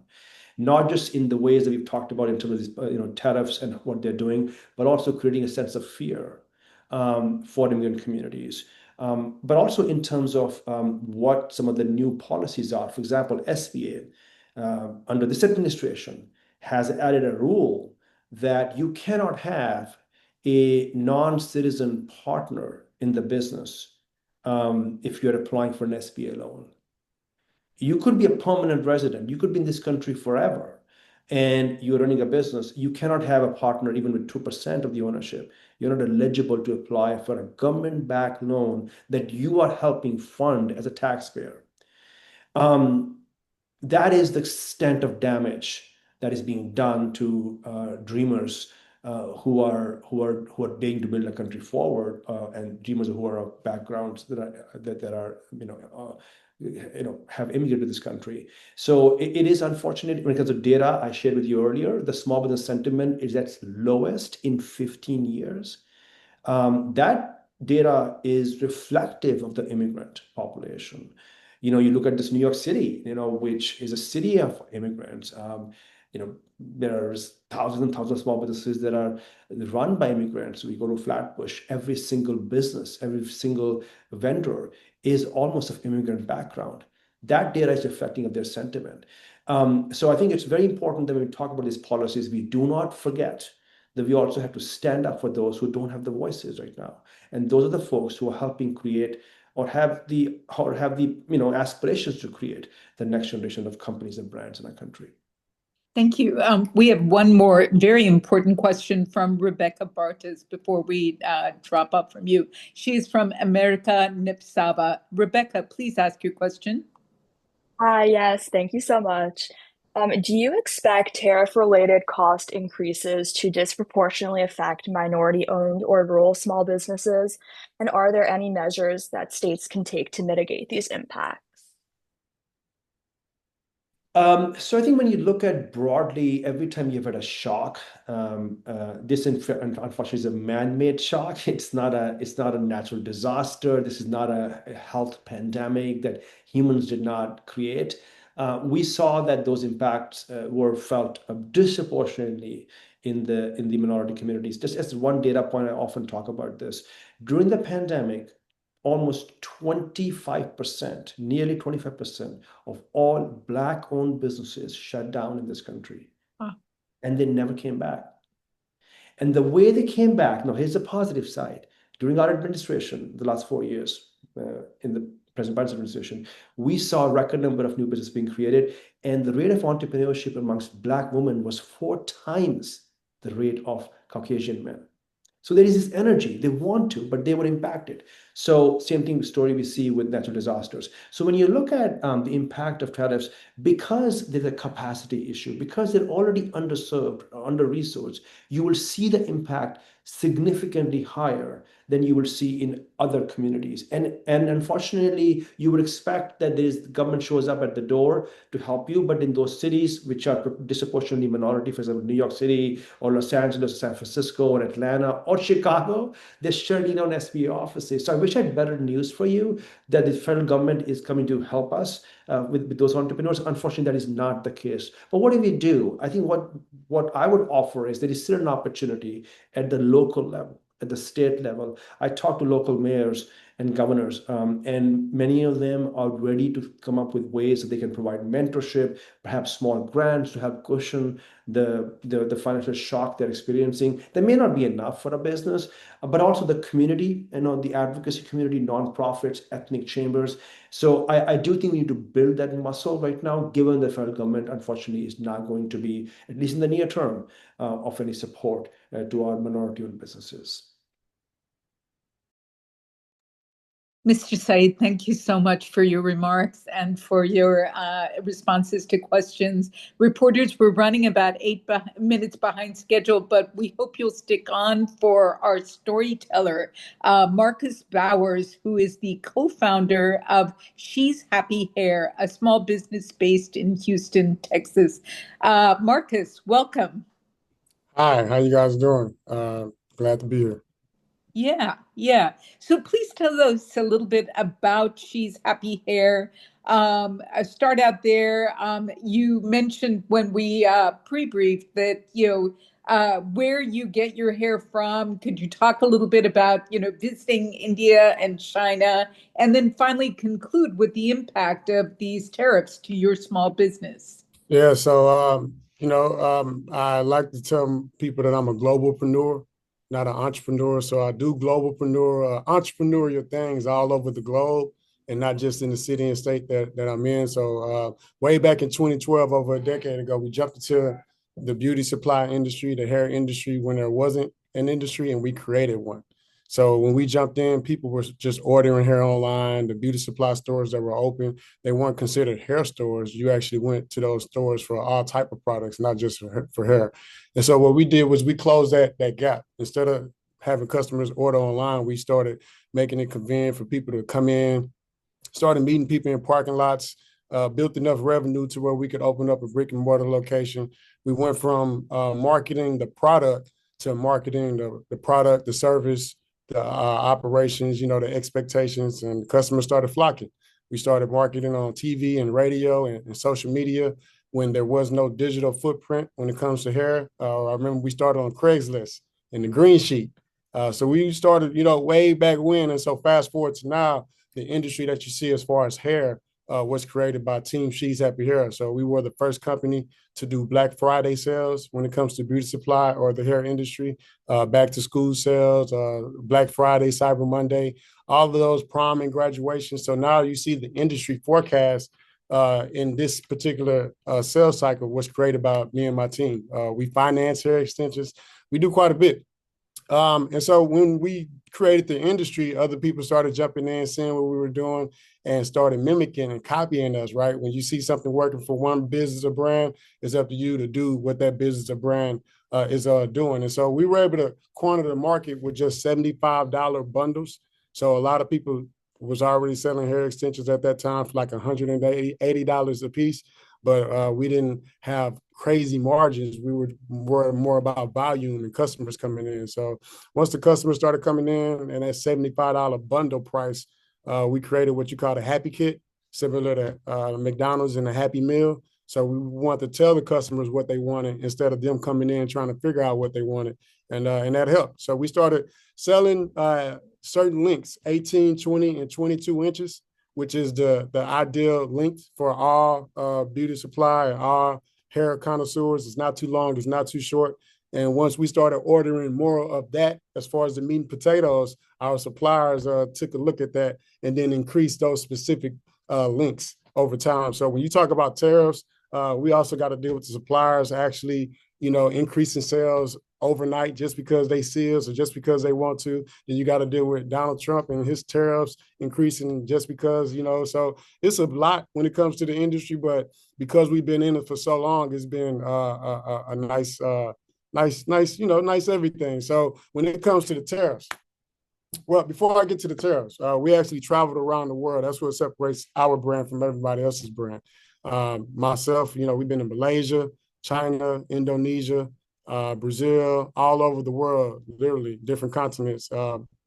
Not just in the ways that we've talked about in terms of these, tariffs and what they're doing, but also creating a sense of fear for immigrant communities. But also in terms of what some of the new policies are. For example, SBA, under this administration, has added a rule that you cannot have a non-citizen partner in the business if you're applying for an SBA loan. You could be a permanent resident. You could be in this country forever, and you're running a business. You cannot have a partner even with 2% of the ownership. You're not eligible to apply for a government-backed loan that you are helping fund as a taxpayer. That is the extent of damage that is being done to dreamers who are being to build a country forward, and dreamers who are of backgrounds that are have immigrated to this country. So it is unfortunate. When it comes to data I shared with you earlier, the small business sentiment is at its lowest in 15 years. That data is reflective of the immigrant population. You look at this New York City, which is a city of immigrants. There's thousands and thousands of small businesses that are run by immigrants. We go to Flatbush, every single business, every single vendor is almost of immigrant background. That data is reflecting of their sentiment. So I think it's very important that when we talk about these policies, we do not forget that we also have to stand up for those who don't have the voices right now. And those are the folks who are helping create or have the aspirations to create the next generation of companies and brands in our country. Thank you. We have one more very important question from Rebecca Bartes before we drop up from you. She's from America Nipsava. Rebecca, please ask your question. Yes, thank you so much. Do you expect tariff-related cost increases to disproportionately affect minority-owned or rural small businesses? And are there any measures that states can take to mitigate these impacts? So I think when you look at broadly, every time you've had a shock, this unfortunately is a man-made shock. It's not a natural disaster. This is not a health pandemic that humans did not create. We saw that those impacts were felt disproportionately in the minority communities. Just as one data point, I often talk about this. During the pandemic, almost 25%, nearly 25% of all Black-owned businesses shut down in this country. Huh. And they never came back. And the way they came back, now here's the positive side. During our administration, the last 4 years, in the President Biden's administration, we saw a record number of new businesses being created, and the rate of entrepreneurship amongst Black women was 4 times the rate of Caucasian men. So there is this energy, they want to, but they were impacted. So same thing story we see with natural disasters. So when you look at the impact of tariffs, because there's a capacity issue, because they're already underserved or under-resourced, you will see the impact significantly higher than you will see in other communities. And unfortunately, you would expect that the government shows up at the door to help you, but in those cities which are disproportionately minority, for example, New York City or Los Angeles, or San Francisco or Atlanta or Chicago, they're shutting down SBA offices. So I wish I had better news for you that the federal government is coming to help us with those entrepreneurs. Unfortunately, that is not the case. But what do we do? I think what I would offer is there is still an opportunity at the local level, at the state level. I talk to local mayors and governors, and many of them are ready to come up with ways that they can provide mentorship, perhaps small grants to help cushion the financial shock they're experiencing. That may not be enough for a business, but also the community, the advocacy community, nonprofits, ethnic chambers. So I do think we need to build that muscle right now, given the federal government, unfortunately, is not going to be, at least in the near term, of any support to our minority-owned businesses. Mr. Said, thank you so much for your remarks and for your responses to questions. Reporters, we're running about 8 minutes behind schedule, but we hope you'll stick on for our storyteller, Marcus Bowers, who is the co-founder of She's Happy Hair, a small business based in Houston, Texas. Marcus, welcome. Hi, how you guys doing? Glad to be here. Yeah. So please tell us a little bit about She's Happy Hair. Start out there. You mentioned when we pre-briefed that, where you get your hair from. Could you talk a little bit about, visiting India and China, and then finally conclude with the impact of these tariffs to your small business? Yeah, so, I like to tell people that I'm a globalpreneur, not an entrepreneur. So I do globalpreneur, entrepreneurial things all over the globe and not just in the city and state that I'm in. So way back in 2012, over a decade ago, we jumped into the beauty supply industry, the hair industry, when there wasn't an industry, and we created one. So when we jumped in, people were just ordering hair online. The beauty supply stores that were open, they weren't considered hair stores. You actually went to those stores for all type of products, not just for hair. And so what we did was we closed that gap. Instead of having customers order online, we started making it convenient for people to come in, started meeting people in parking lots, built enough revenue to where we could open up a brick and mortar location. We went from marketing the product to marketing the product, the service, the operations, the expectations, and customers started flocking. We started marketing on TV and radio and social media when there was no digital footprint when it comes to hair. I remember we started on Craigslist and the green sheet. So we started, way back when. And so fast forward to now, the industry that you see as far as hair was created by Team She's Happy Hair. So we were the first company to do Black Friday sales when it comes to beauty supply or the hair industry, back to school sales, Black Friday, Cyber Monday, all of those prom and graduation. So now you see the industry forecast in this particular sales cycle was created by me and my team. We finance hair extensions. We do quite a bit. And so when we created the industry, other people started jumping in, seeing what we were doing, and started mimicking and copying us, right? When you see something working for one business or brand, it's up to you to do what that business or brand is doing. And so we were able to corner the market with just $75 bundles. So a lot of people was already selling hair extensions at that time for like $180 a piece. but we didn't have crazy margins. We were more about volume and customers coming in. So once the customers started coming in and that $75 bundle price, we created what you call a happy kit, similar to McDonald's and a Happy Meal. So we want to tell the customers what they wanted instead of them coming in trying to figure out what they wanted. And that helped. So we started selling certain lengths, 18, 20, and 22 inches, which is the ideal length for all beauty supply and all hair connoisseurs. It's not too long, it's not too short. And once we started ordering more of that, as far as the meat and potatoes, our suppliers took a look at that and then increased those specific links over time. So when you talk about tariffs, we also got to deal with the suppliers actually, increasing sales overnight just because they see us or just because they want to. Then you got to deal with Donald Trump and his tariffs increasing just because, so it's a lot when it comes to the industry, but because we've been in it for so long, it's been a nice everything. So when it comes to the tariffs, well, before I get to the tariffs, we actually traveled around the world. That's what separates our brand from everybody else's brand. Myself, we've been in Malaysia, China, Indonesia, Brazil, all over the world, literally different continents.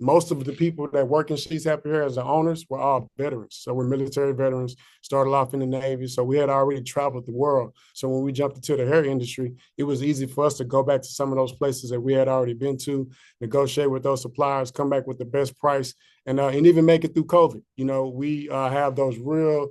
Most of the people that work in She's Happy Hair as the owners were all veterans. So we're military veterans, started off in the Navy. So we had already traveled the world. So when we jumped into the hair industry, it was easy for us to go back to some of those places that we had already been to, negotiate with those suppliers, come back with the best price, and even make it through COVID. We have those real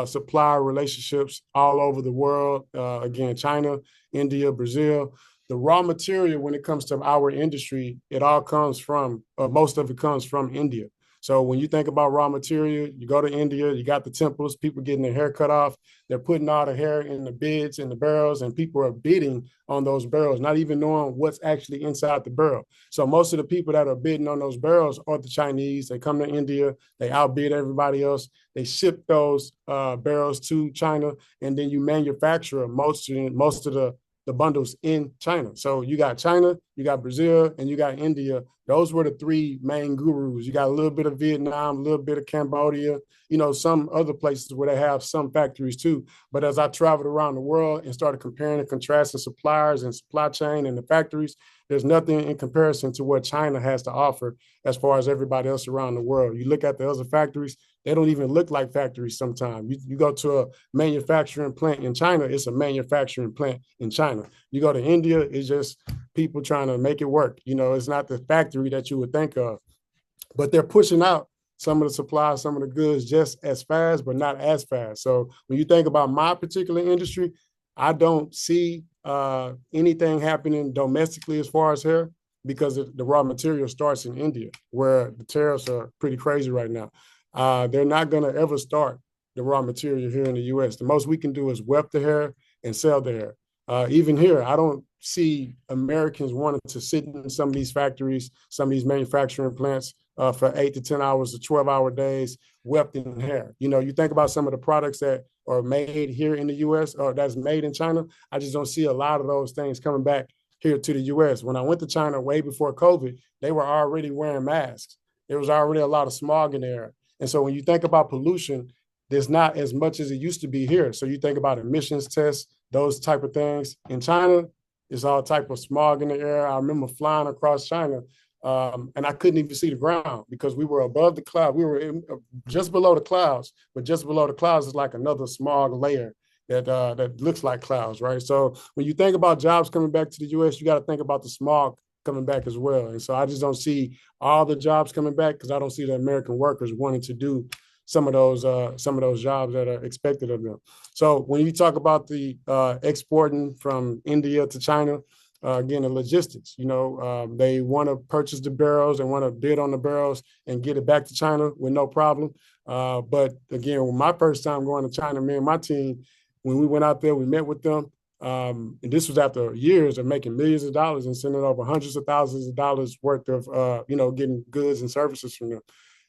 supplier relationships all over the world. Again, China, India, Brazil. The raw material, when it comes to our industry, it all comes from, most of it comes from India. So when you think about raw material, you go to India, you got the temples, people getting their hair cut off. They're putting all the hair in the bids and the barrels, and people are bidding on those barrels, not even knowing what's actually inside the barrel. So most of the people that are bidding on those barrels are the Chinese. They come to India, they outbid everybody else. They ship those barrels to China, and then you manufacture most of the bundles in China. So you got China, you got Brazil, and you got India. Those were the three main gurus. You got a little bit of Vietnam, a little bit of Cambodia, some other places where they have some factories too. But as I traveled around the world and started comparing and contrasting suppliers and supply chain and the factories, there's nothing in comparison to what China has to offer as far as everybody else around the world. You look at the other factories, they don't even look like factories sometimes. You go to a manufacturing plant in China, it's a manufacturing plant in China. You go to India, it's just people trying to make it work. It's not the factory that you would think of. But they're pushing out some of the supplies, some of the goods just as fast, but not as fast. So when you think about my particular industry, I don't see anything happening domestically as far as hair because the raw material starts in India, where the tariffs are pretty crazy right now. They're not going to ever start the raw material here in the U.S. The most we can do is weft the hair and sell the hair. Even here, I don't see Americans wanting to sit in some of these factories, some of these manufacturing plants for 8 to 10 hours to 12-hour days wefting hair. You think about some of the products that are made here in the U.S. or that's made in China. I just don't see a lot of those things coming back here to the U.S. When I went to China way before COVID, they were already wearing masks. There was already a lot of smog in the air. And so when you think about pollution, there's not as much as it used to be here. So you think about emissions tests, those type of things. In China, it's all type of smog in the air. I remember flying across China and I couldn't even see the ground because we were above the cloud. We were just below the clouds, but just below the clouds is like another smog layer that looks like clouds, right? So when you think about jobs coming back to the U.S., you got to think about the smog coming back as well. And so I just don't see all the jobs coming back because I don't see the American workers wanting to do some of those jobs that are expected of them. So when you talk about the exporting from India to China, again, the logistics, they want to purchase the barrels, they want to bid on the barrels and get it back to China with no problem. But again, when my first time going to China, me and my team, when we went out there, we met with them. And this was after years of making millions of dollars and sending over hundreds of thousands of dollars worth of, getting goods and services from them.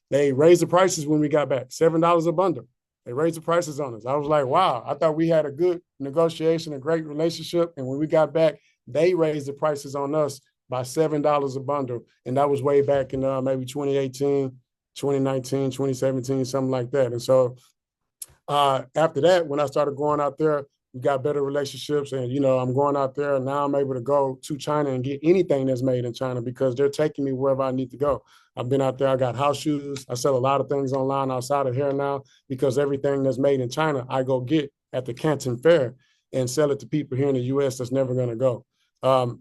They raised the prices when we got back, $7 a bundle. They raised the prices on us. I was like, wow, I thought we had a good negotiation, a great relationship. And when we got back, they raised the prices on us by $7 a bundle. And that was way back in maybe 2018, 2019, 2017, something like that. And so After that, when I started going out there, we got better relationships, and I'm going out there, and now I'm able to go to China and get anything that's made in China because they're taking me wherever I need to go. I've been out there. I got house shoes. I sell a lot of things online outside of here now because everything that's made in China, I go get at the Canton Fair and sell it to people here in the U.S. that's never going to go.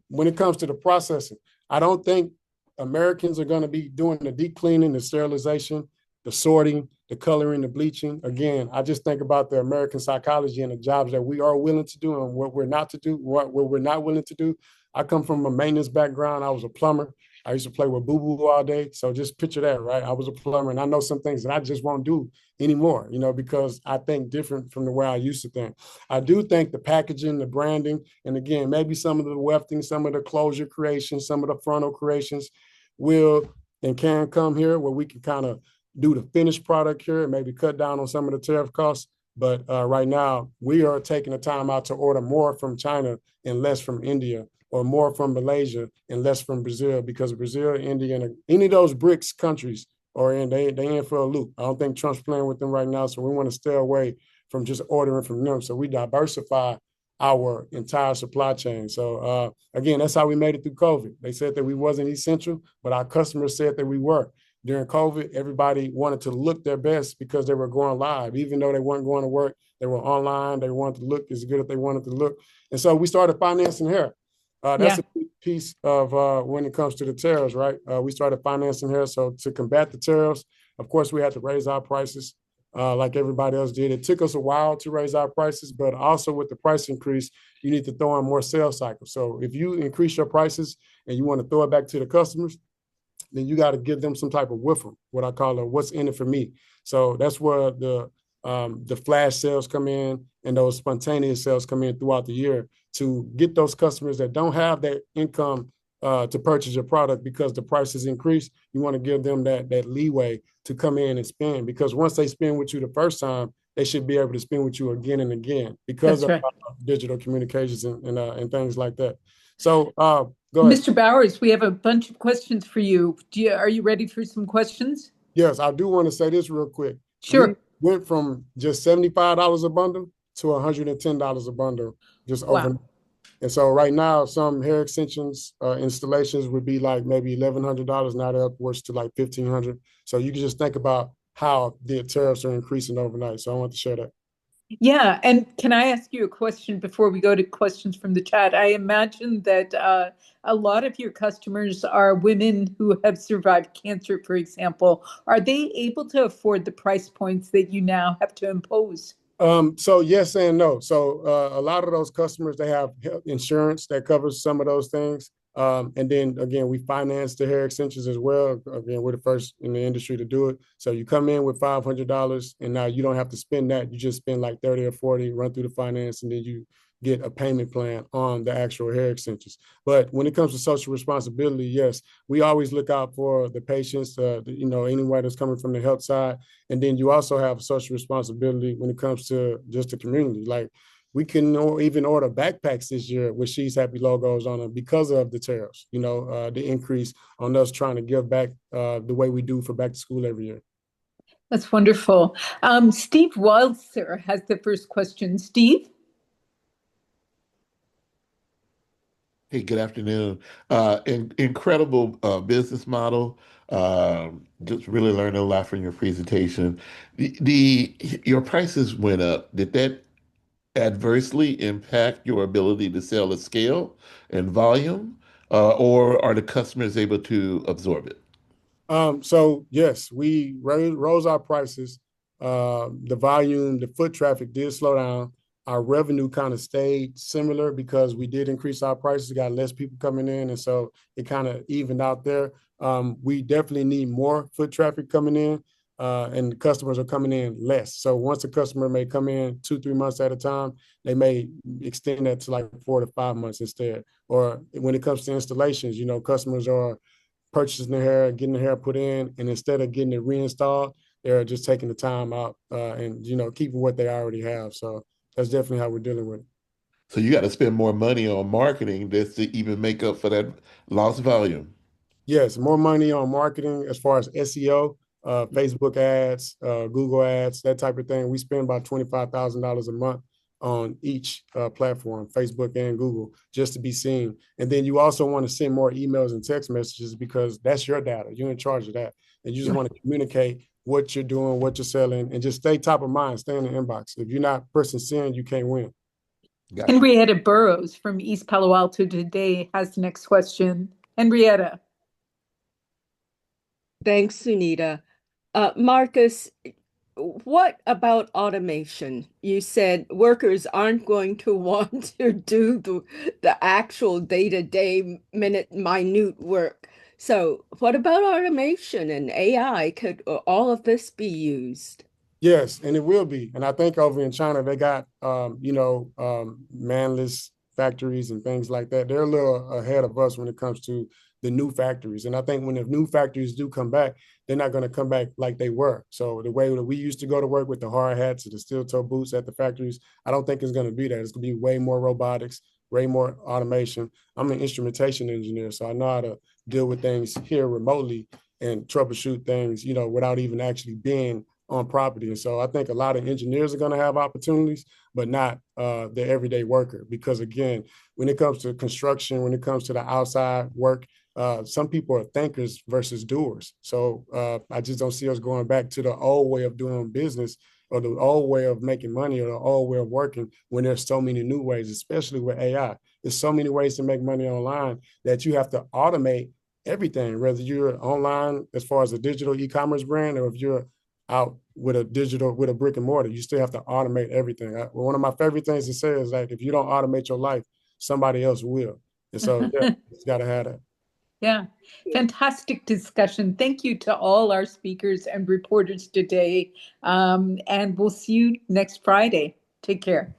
When it comes to the processing, I don't think Americans are going to be doing the deep cleaning, the sterilization, the sorting, the coloring, the bleaching. Again, I just think about the American psychology and the jobs that we are willing to do and what we're not to do, what we're not willing to do. I come from a maintenance background. I was a plumber. I used to play with boo-boo all day. So just picture that, right? I was a plumber, and I know some things that I just won't do anymore, because I think different from the way I used to think. I do think the packaging, the branding, and again, maybe some of the wefting, some of the closure creations, some of the frontal creations will and can come here where we can kind of do the finished product here and maybe cut down on some of the tariff costs. But right now, we are taking the time out to order more from China and less from India, or more from Malaysia and less from Brazil, because Brazil, India, and any of those BRICS countries are they in for a loop. I don't think Trump's playing with them right now, so we want to stay away from just ordering from them. So we diversify our entire supply chain. So again, that's how we made it through COVID. They said that we wasn't essential, but our customers said that we were. During COVID, everybody wanted to look their best because they were going live. Even though they weren't going to work, they were online. They wanted to look as good as they wanted to look. And so we started financing hair. That's a big piece of when it comes to the tariffs, right? We started financing hair. So to combat the tariffs, of course, we had to raise our prices like everybody else did. It took us a while to raise our prices, but also with the price increase, you need to throw in more sales cycles. So if you increase your prices and you want to throw it back to the customers, then you got to give them some type of whiffle, what I call a what's in it for me. So that's where the flash sales come in and those spontaneous sales come in throughout the year to get those customers that don't have that income to purchase your product because the prices increase. You want to give them that leeway to come in and spend, because once they spend with you the first time, they should be able to spend with you again and again because of digital communications and things like that. So go ahead. Mr. Bowers, we have a bunch of questions for you. Are you ready for some questions? Yes, I do want to say this real quick. Sure. We went from just $75 a bundle to $110 a bundle just overnight. And so right now, some hair extensions installations would be like maybe $1,100. Now they're upwards to like $1,500. So you can just think about how the tariffs are increasing overnight. So I want to share that. Yeah. And can I ask you a question before we go to questions from the chat? I imagine that a lot of your customers are women who have survived cancer, for example. Are they able to afford the price points that you now have to impose? So yes and no. So a lot of those customers, they have insurance that covers some of those things. And then again, we finance the hair extensions as well. Again, we're the first in the industry to do it. So you come in with $500 and now you don't have to spend that. You just spend like 30 or 40, run through the finance, and then you get a payment plan on the actual hair extensions. But when it comes to social responsibility, yes, we always look out for the patients, anyone that's coming from the health side. And then you also have social responsibility when it comes to just the community. Like we can even order backpacks this year with She's Happy logos on them because of the tariffs, the increase on us trying to give back the way we do for back to school every year. That's wonderful. Steve Wilder has the first question. Steve? Hey, good afternoon. Incredible business model. Just really learned a lot from your presentation. Your prices went up. Did that adversely impact your ability to sell at scale and volume, or are the customers able to absorb it? So yes, we rose our prices. The volume, the foot traffic did slow down. Our revenue kind of stayed similar because we did increase our prices, got less people coming in, and so it kind of evened out there. We definitely need more foot traffic coming in, and the customers are coming in less. So once a customer may come in 2-3 months at a time, they may extend that to like 4 to 5 months instead. Or when it comes to installations, customers are purchasing the hair, getting the hair put in, and instead of getting it reinstalled, they're just taking the time out and keeping what they already have. So that's definitely how we're dealing with it. So you got to spend more money on marketing just to even make up for that lost volume. Yes, more money on marketing as far as SEO. Facebook ads, Google ads, that type of thing. We spend about $25,000 a month on each platform, Facebook and Google, just to be seen. And then you also want to send more emails and text messages because that's your data. You're in charge of that. And you just want to communicate what you're doing, what you're selling, and just stay top of mind, stay in the inbox. If you're not pressing send, you can't win. Gotcha. Henrietta Burrows from East Palo Alto today has the next question. Henrietta. Thanks, Sunita. Marcus, what about automation? You said workers aren't going to want to do the actual day-to-day, minute work. So what about automation and AI? Could all of this be used? Yes, and it will be. And I think over in China, they got, manless factories and things like that. They're a little ahead of us when it comes to the new factories. And I think when the new factories do come back, they're not going to come back like they were. So the way that we used to go to work with the hard hats and the steel toe boots at the factories, I don't think it's going to be that. It's going to be way more robotics, way more automation. I'm an instrumentation engineer, so I know how to deal with things here remotely and troubleshoot things, without even actually being on property. And so I think a lot of engineers are going to have opportunities, but not the everyday worker. Because again, when it comes to construction, when it comes to the outside work, some people are thinkers versus doers. So I just don't see us going back to the old way of doing business or the old way of making money or the old way of working when there's so many new ways, especially with AI. There's so many ways to make money online that you have to automate everything, whether you're online as far as a digital e-commerce brand or if you're out with a brick and mortar, you still have to automate everything. One of my favorite things to say is like, if you don't automate your life, somebody else will. And so yeah, it's got to have that. Yeah, fantastic discussion. Thank you to all our speakers and reporters today. And we'll see you next Friday. Take care.